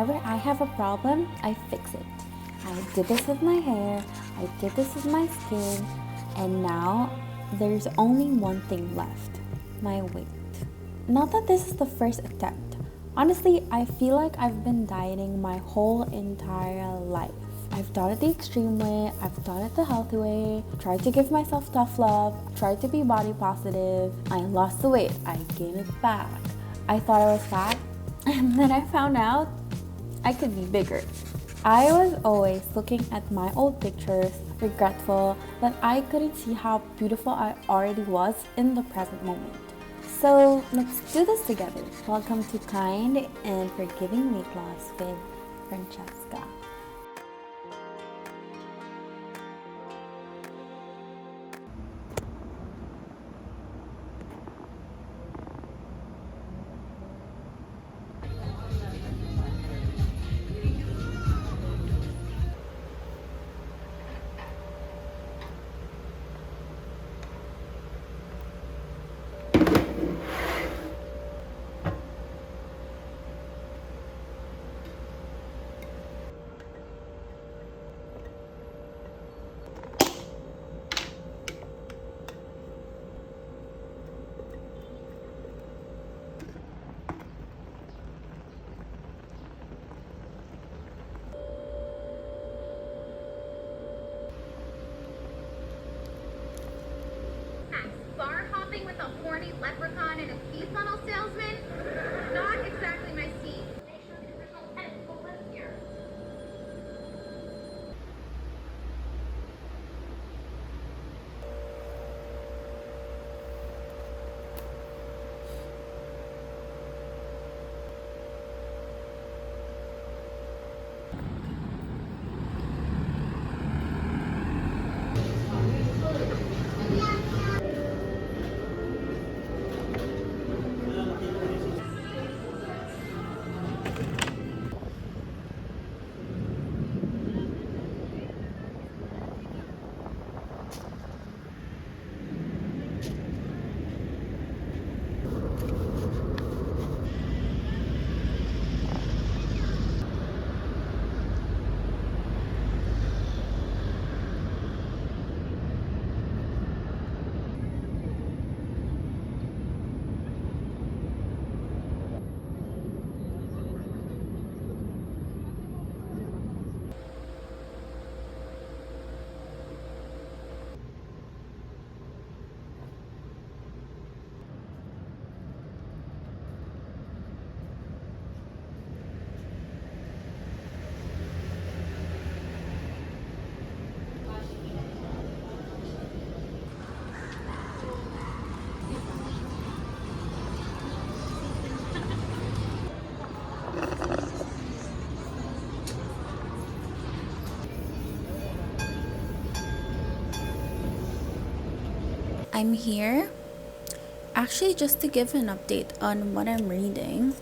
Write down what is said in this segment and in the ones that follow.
whenever I have a problem, I fix it. I did this with my hair, I did this with my skin, and now there's only one thing left: my weight. Not that this is the first attempt. Honestly, I feel like I've been dieting my whole entire life. I've done it the extreme way, I've done it the healthy way, tried to give myself tough love, tried to be body positive. I lost the weight, I gained it back. I thought I was fat, and then I found out I could be bigger. I was always looking at my old pictures, regretful that I couldn't see how beautiful I already was in the present moment. So let's do this together. Welcome to Kind and Forgiving Weight Loss with Francesca. Bar hopping with a horny leprechaun and a ski funnel salesman? Not exactly my scene. Make sure the original tenants will live here. I'm here actually just to give an update on what I'm reading.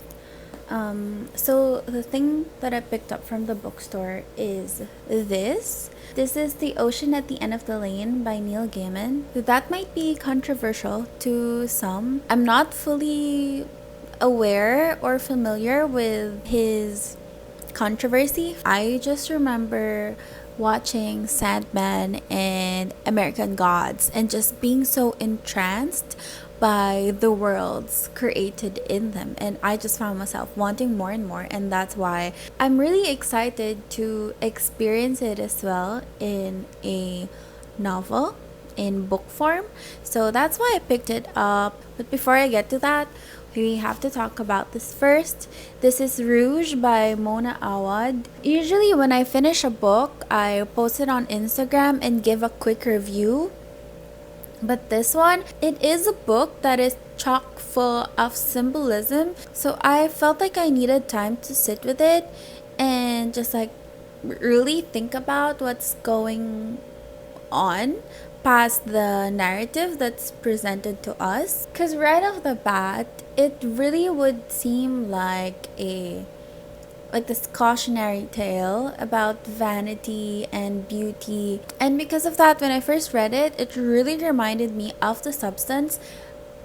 So the thing that I picked up from the bookstore is this. This is The Ocean at the End of the Lane by Neil Gaiman. That might be controversial to some. I'm not fully aware or familiar with his controversy. I just remember watching Sandman and American Gods and just being so entranced by the worlds created in them, and I just found myself wanting more and more, and that's why I'm really excited to experience it as well in a novel, in book form. So that's why I picked it up. But before I get to that, we have to talk about this first. This is Rouge by Mona Awad. Usually when I finish a book, I post it on Instagram and give a quick review. But this one, it is a book that is chock full of symbolism. So I felt like I needed time to sit with it and just like really think about what's going on past the narrative that's presented to us. Because right off the bat, it really would seem like this cautionary tale about vanity and beauty. And because of that, when I first read it, it really reminded me of The Substance,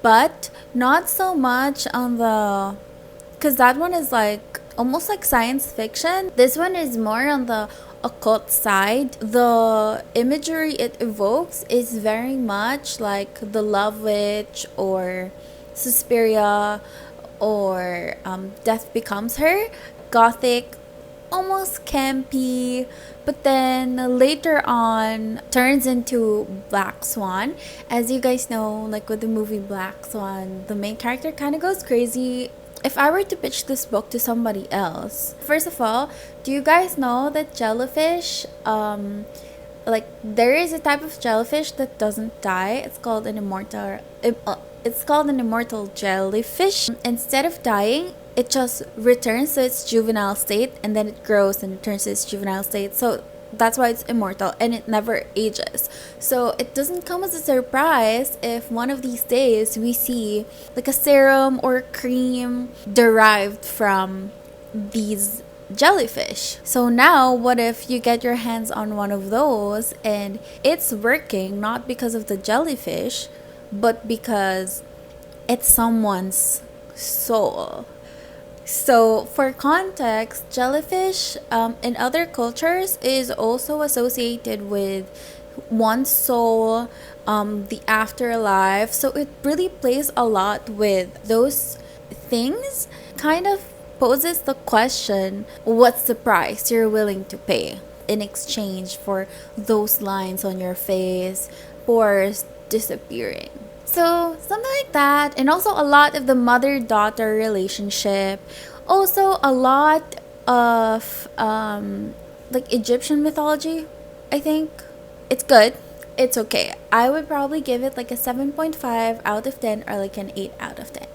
but not so much on the, because that one is like almost like science fiction. This one is more on the occult side. The imagery it evokes is very much like The Love Witch or Suspiria or Death Becomes Her. Gothic, almost campy, but then later on turns into Black Swan. As you guys know, like with the movie Black Swan, the main character kind of goes crazy. If I were to pitch this book to somebody else, first of all, do you guys know that jellyfish, like there is a type of jellyfish that doesn't die? It's called an immortal jellyfish. Instead of dying, it just returns to its juvenile state, and then it grows and returns to its juvenile state. So that's why it's immortal and it never ages. So it doesn't come as a surprise if one of these days we see like a serum or cream derived from these jellyfish. So now what if you get your hands on one of those and it's working not because of the jellyfish, but because it's someone's soul. So, for context, jellyfish in other cultures is also associated with one's soul, the afterlife. So, it really plays a lot with those things. Kind of poses the question, what's the price you're willing to pay in exchange for those lines on your face, pores disappearing? So, something like that. And also a lot of the mother-daughter relationship. Also a lot of like Egyptian mythology, I think. It's good. It's okay. I would probably give it like a 7.5 out of 10 or like an 8 out of 10.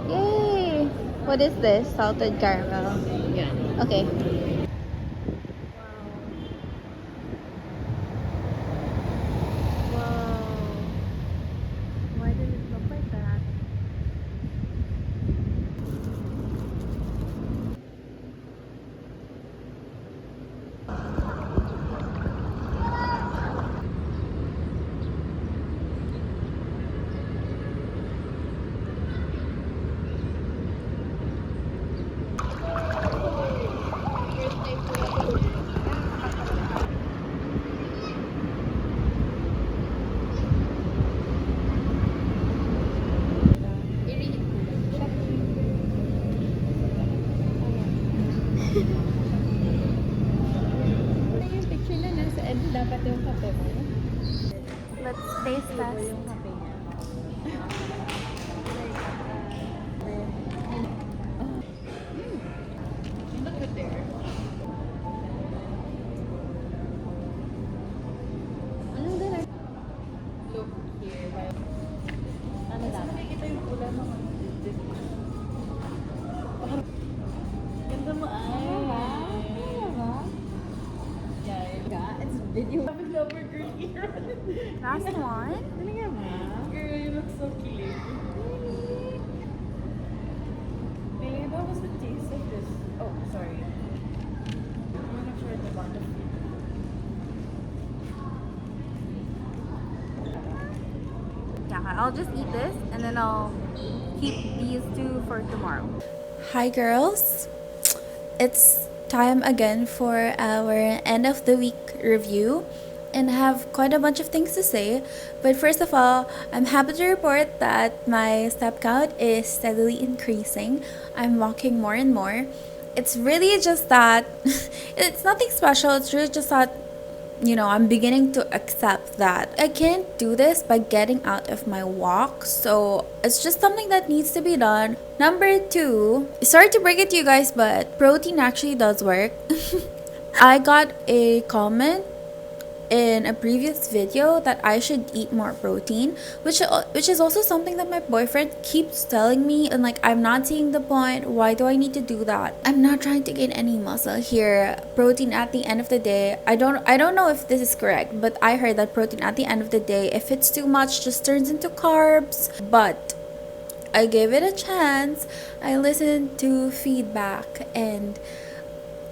Yay! What is this? Salted caramel. Yeah. Okay. Wow. Why did it look like that? Yung picture na nasa end, dapat yung kape mo. Let's taste test. Yung kape niya. Look at there. Anong gano'n? Look here. Ano lang? Nakikita yung pula ng ganda mo ay. Yeah, it's video. I'm a lover girl here. Last one. Talaga ba? Girl, you look so cute. Really? Babe, what was the taste of this? Oh, sorry. I'm not sure the bottom of it. Yeah, I'll just eat this and then I'll keep these two for tomorrow. Hi girls. It's time again for our end of the week review and I have quite a bunch of things to say. But first of all, I'm happy to report that my step count is steadily increasing. I'm walking more and more. It's really just that it's nothing special. It's really just that I'm beginning to accept that I can't do this by getting out of my walk. So it's just something that needs to be done. Number 2, sorry to break it to you guys, but protein actually does work. I got a comment in a previous video that I should eat more protein, which is also something that my boyfriend keeps telling me, and like I'm not seeing the point. Why do I need to do that? I'm not trying to gain any muscle here. Protein at the end of the day, I don't know if this is correct, but I heard that protein at the end of the day, if it's too much, just turns into carbs. But I gave it a chance. I listened to feedback, and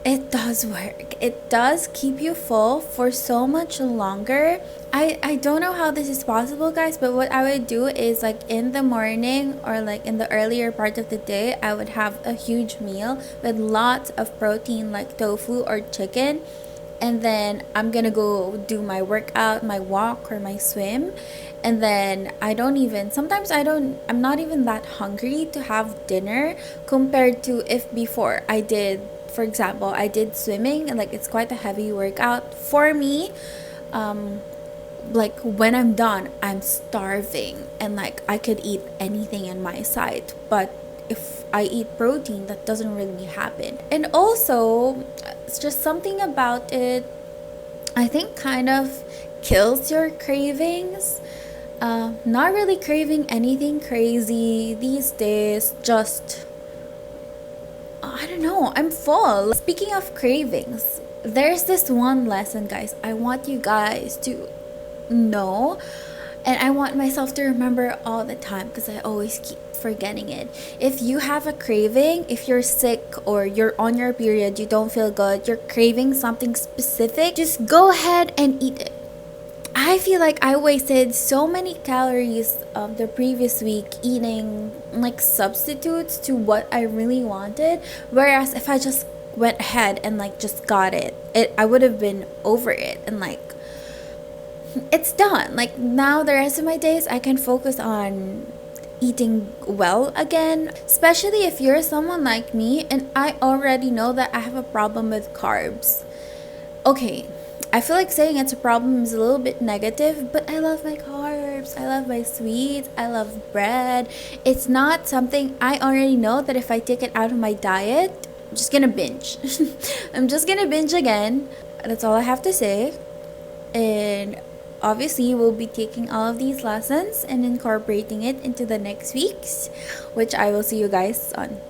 it does work. It does keep you full for so much longer. I don't know how this is possible, guys, but what I would do is like in the morning or like in the earlier part of the day, I would have a huge meal with lots of protein like tofu or chicken. And then I'm gonna go do my workout, my walk, or my swim. And then sometimes I'm not even that hungry to have dinner compared to if before I did, for example, I did swimming and like it's quite a heavy workout for me. Like when I'm done, I'm starving and like I could eat anything in my sight. But if I eat protein, that doesn't really happen. And also, it's just something about it, I think, kind of kills your cravings. Not really craving anything crazy these days, just I don't know, I'm full. Speaking of cravings, there's this one lesson, guys, I want you guys to know, and I want myself to remember all the time because I always keep forgetting it. If you have a craving, if you're sick or you're on your period, you don't feel good, you're craving something specific, just go ahead and eat it. I feel like I wasted so many calories the previous week eating like substitutes to what I really wanted. Whereas if I just went ahead and like just got it, I would have been over it and like it's done. Like now the rest of my days I can focus on eating well again, especially if you're someone like me and I already know that I have a problem with carbs. Okay, I feel like saying it's a problem is a little bit negative, but I love my carbs, I love my sweets, I love bread. It's not something I already know that if I take it out of my diet, I'm just gonna binge. I'm just gonna binge again. That's all I have to say. And obviously, we'll be taking all of these lessons and incorporating it into the next weeks, which I will see you guys on